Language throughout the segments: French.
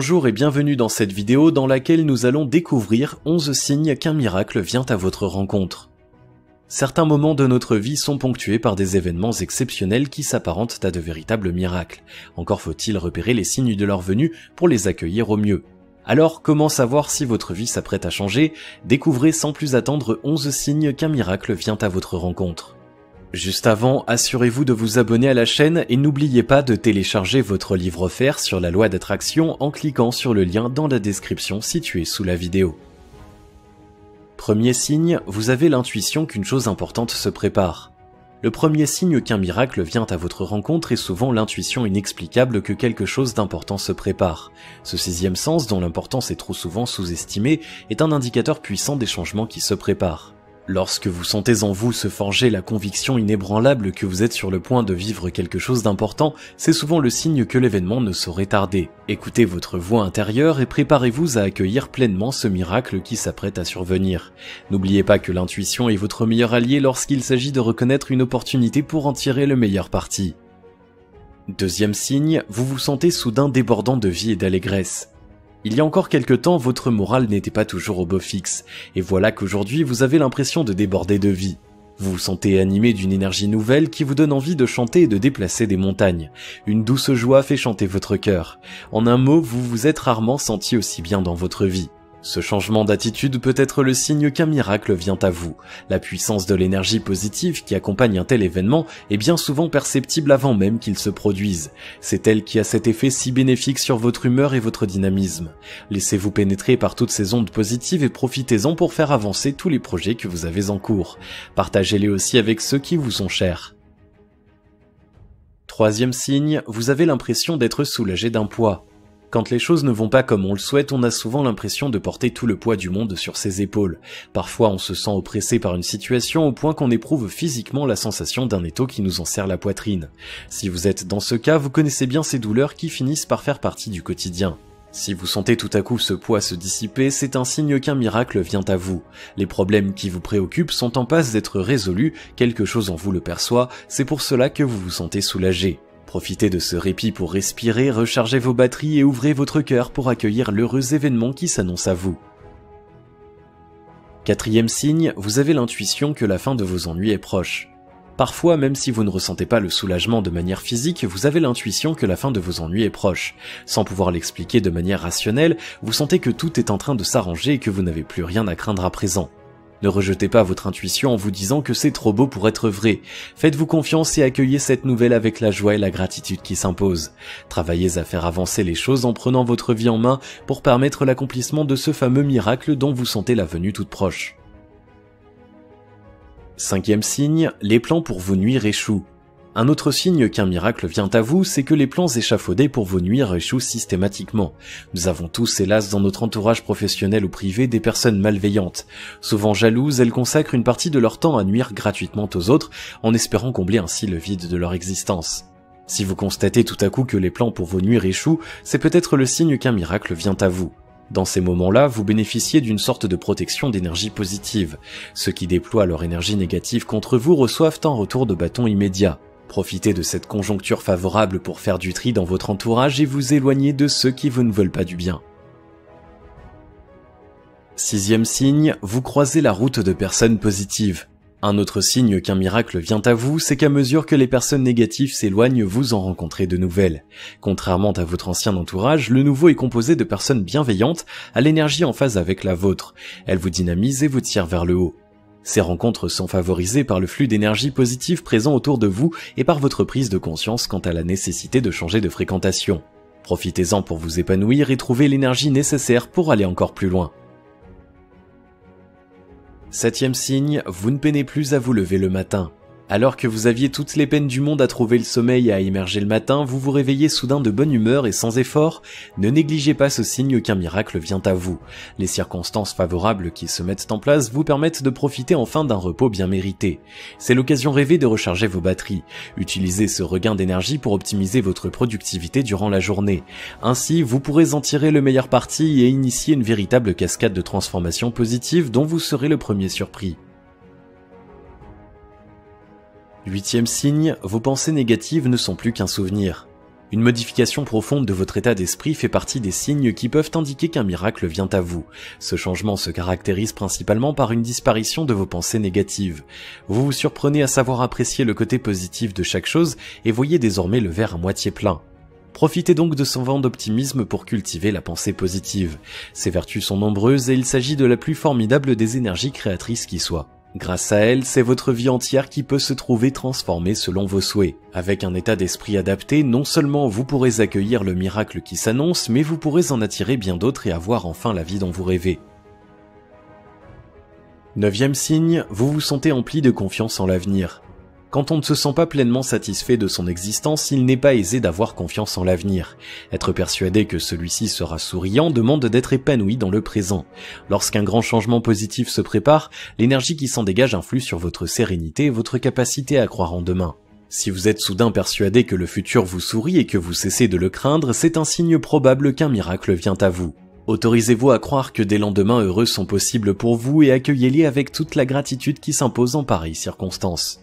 Bonjour et bienvenue dans cette vidéo dans laquelle nous allons découvrir 11 signes qu'un miracle vient à votre rencontre. Certains moments de notre vie sont ponctués par des événements exceptionnels qui s'apparentent à de véritables miracles. Encore faut-il repérer les signes de leur venue pour les accueillir au mieux. Alors, comment savoir si votre vie s'apprête à changer? Découvrez sans plus attendre 11 signes qu'un miracle vient à votre rencontre. Juste avant, assurez-vous de vous abonner à la chaîne et n'oubliez pas de télécharger votre livre offert sur la loi d'attraction en cliquant sur le lien dans la description située sous la vidéo. Premier signe, vous avez l'intuition qu'une chose importante se prépare. Le premier signe qu'un miracle vient à votre rencontre est souvent l'intuition inexplicable que quelque chose d'important se prépare. Ce sixième sens, dont l'importance est trop souvent sous-estimée, est un indicateur puissant des changements qui se préparent. Lorsque vous sentez en vous se forger la conviction inébranlable que vous êtes sur le point de vivre quelque chose d'important, c'est souvent le signe que l'événement ne saurait tarder. Écoutez votre voix intérieure et préparez-vous à accueillir pleinement ce miracle qui s'apprête à survenir. N'oubliez pas que l'intuition est votre meilleur allié lorsqu'il s'agit de reconnaître une opportunité pour en tirer le meilleur parti. Deuxième signe, vous vous sentez soudain débordant de vie et d'allégresse. Il y a encore quelque temps, votre morale n'était pas toujours au beau fixe, et voilà qu'aujourd'hui vous avez l'impression de déborder de vie. Vous vous sentez animé d'une énergie nouvelle qui vous donne envie de chanter et de déplacer des montagnes. Une douce joie fait chanter votre cœur. En un mot, vous vous êtes rarement senti aussi bien dans votre vie. Ce changement d'attitude peut être le signe qu'un miracle vient à vous. La puissance de l'énergie positive qui accompagne un tel événement est bien souvent perceptible avant même qu'il se produise. C'est elle qui a cet effet si bénéfique sur votre humeur et votre dynamisme. Laissez-vous pénétrer par toutes ces ondes positives et profitez-en pour faire avancer tous les projets que vous avez en cours. Partagez-les aussi avec ceux qui vous sont chers. Troisième signe, vous avez l'impression d'être soulagé d'un poids. Quand les choses ne vont pas comme on le souhaite, on a souvent l'impression de porter tout le poids du monde sur ses épaules. Parfois, on se sent oppressé par une situation au point qu'on éprouve physiquement la sensation d'un étau qui nous enserre la poitrine. Si vous êtes dans ce cas, vous connaissez bien ces douleurs qui finissent par faire partie du quotidien. Si vous sentez tout à coup ce poids se dissiper, c'est un signe qu'un miracle vient à vous. Les problèmes qui vous préoccupent sont en passe d'être résolus, quelque chose en vous le perçoit, c'est pour cela que vous vous sentez soulagé. Profitez de ce répit pour respirer, rechargez vos batteries et ouvrez votre cœur pour accueillir l'heureux événement qui s'annonce à vous. Quatrième signe, vous avez l'intuition que la fin de vos ennuis est proche. Parfois, même si vous ne ressentez pas le soulagement de manière physique, vous avez l'intuition que la fin de vos ennuis est proche. Sans pouvoir l'expliquer de manière rationnelle, vous sentez que tout est en train de s'arranger et que vous n'avez plus rien à craindre à présent. Ne rejetez pas votre intuition en vous disant que c'est trop beau pour être vrai. Faites-vous confiance et accueillez cette nouvelle avec la joie et la gratitude qui s'imposent. Travaillez à faire avancer les choses en prenant votre vie en main pour permettre l'accomplissement de ce fameux miracle dont vous sentez la venue toute proche. Cinquième signe, les plans pour vous nuire échouent. Un autre signe qu'un miracle vient à vous, c'est que les plans échafaudés pour vous nuire échouent systématiquement. Nous avons tous, hélas, dans notre entourage professionnel ou privé, des personnes malveillantes. Souvent jalouses, elles consacrent une partie de leur temps à nuire gratuitement aux autres, en espérant combler ainsi le vide de leur existence. Si vous constatez tout à coup que les plans pour vous nuire échouent, c'est peut-être le signe qu'un miracle vient à vous. Dans ces moments-là, vous bénéficiez d'une sorte de protection d'énergie positive. Ceux qui déploient leur énergie négative contre vous reçoivent un retour de bâton immédiat. Profitez de cette conjoncture favorable pour faire du tri dans votre entourage et vous éloigner de ceux qui vous ne veulent pas du bien. Sixième signe, vous croisez la route de personnes positives. Un autre signe qu'un miracle vient à vous, c'est qu'à mesure que les personnes négatives s'éloignent, vous en rencontrez de nouvelles. Contrairement à votre ancien entourage, le nouveau est composé de personnes bienveillantes, à l'énergie en phase avec la vôtre. Elles vous dynamisent et vous tirent vers le haut. Ces rencontres sont favorisées par le flux d'énergie positive présent autour de vous et par votre prise de conscience quant à la nécessité de changer de fréquentation. Profitez-en pour vous épanouir et trouver l'énergie nécessaire pour aller encore plus loin. Septième signe, vous ne peinez plus à vous lever le matin. Alors que vous aviez toutes les peines du monde à trouver le sommeil et à émerger le matin, vous vous réveillez soudain de bonne humeur et sans effort. Ne négligez pas ce signe qu'un miracle vient à vous. Les circonstances favorables qui se mettent en place vous permettent de profiter enfin d'un repos bien mérité. C'est l'occasion rêvée de recharger vos batteries. Utilisez ce regain d'énergie pour optimiser votre productivité durant la journée. Ainsi, vous pourrez en tirer le meilleur parti et initier une véritable cascade de transformations positives dont vous serez le premier surpris. Huitième signe, vos pensées négatives ne sont plus qu'un souvenir. Une modification profonde de votre état d'esprit fait partie des signes qui peuvent indiquer qu'un miracle vient à vous. Ce changement se caractérise principalement par une disparition de vos pensées négatives. Vous vous surprenez à savoir apprécier le côté positif de chaque chose et voyez désormais le verre à moitié plein. Profitez donc de ce vent d'optimisme pour cultiver la pensée positive. Ses vertus sont nombreuses et il s'agit de la plus formidable des énergies créatrices qui soit. Grâce à elle, c'est votre vie entière qui peut se trouver transformée selon vos souhaits. Avec un état d'esprit adapté, non seulement vous pourrez accueillir le miracle qui s'annonce, mais vous pourrez en attirer bien d'autres et avoir enfin la vie dont vous rêvez. 9e signe, vous vous sentez empli de confiance en l'avenir. Quand on ne se sent pas pleinement satisfait de son existence, il n'est pas aisé d'avoir confiance en l'avenir. Être persuadé que celui-ci sera souriant demande d'être épanoui dans le présent. Lorsqu'un grand changement positif se prépare, l'énergie qui s'en dégage influe sur votre sérénité et votre capacité à croire en demain. Si vous êtes soudain persuadé que le futur vous sourit et que vous cessez de le craindre, c'est un signe probable qu'un miracle vient à vous. Autorisez-vous à croire que des lendemains heureux sont possibles pour vous et accueillez-les avec toute la gratitude qui s'impose en pareilles circonstances.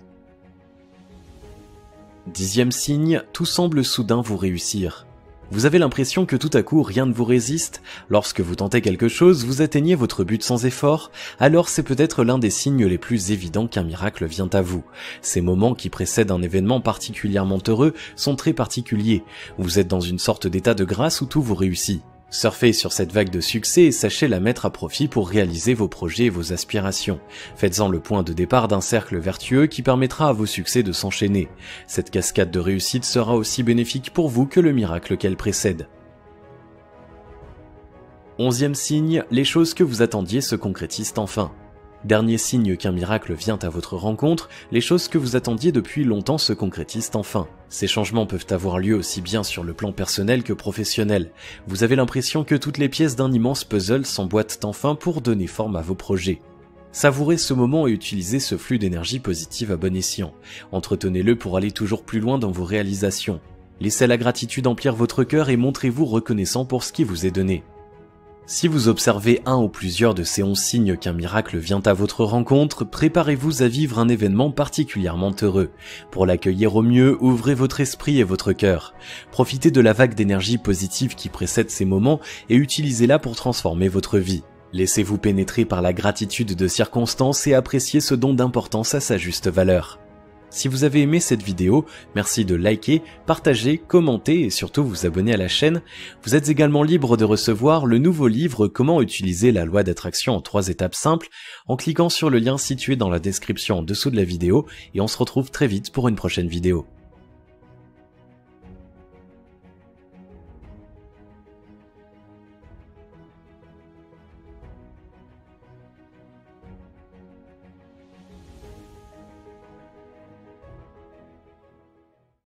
10e signe, tout semble soudain vous réussir. Vous avez l'impression que tout à coup rien ne vous résiste. Lorsque vous tentez quelque chose, vous atteignez votre but sans effort, alors c'est peut-être l'un des signes les plus évidents qu'un miracle vient à vous. Ces moments qui précèdent un événement particulièrement heureux sont très particuliers. Vous êtes dans une sorte d'état de grâce où tout vous réussit. Surfez sur cette vague de succès et sachez la mettre à profit pour réaliser vos projets et vos aspirations. Faites-en le point de départ d'un cercle vertueux qui permettra à vos succès de s'enchaîner. Cette cascade de réussite sera aussi bénéfique pour vous que le miracle qu'elle précède. 11e signe, les choses que vous attendiez se concrétisent enfin. Dernier signe qu'un miracle vient à votre rencontre, les choses que vous attendiez depuis longtemps se concrétisent enfin. Ces changements peuvent avoir lieu aussi bien sur le plan personnel que professionnel. Vous avez l'impression que toutes les pièces d'un immense puzzle s'emboîtent enfin pour donner forme à vos projets. Savourez ce moment et utilisez ce flux d'énergie positive à bon escient. Entretenez-le pour aller toujours plus loin dans vos réalisations. Laissez la gratitude emplir votre cœur et montrez-vous reconnaissant pour ce qui vous est donné. Si vous observez un ou plusieurs de ces 11 signes qu'un miracle vient à votre rencontre, préparez-vous à vivre un événement particulièrement heureux. Pour l'accueillir au mieux, ouvrez votre esprit et votre cœur. Profitez de la vague d'énergie positive qui précède ces moments et utilisez-la pour transformer votre vie. Laissez-vous pénétrer par la gratitude de circonstances et appréciez ce don d'importance à sa juste valeur. Si vous avez aimé cette vidéo, merci de liker, partager, commenter et surtout vous abonner à la chaîne. Vous êtes également libre de recevoir le nouveau livre Comment utiliser la loi d'attraction en 3 étapes simples en cliquant sur le lien situé dans la description en dessous de la vidéo et on se retrouve très vite pour une prochaine vidéo.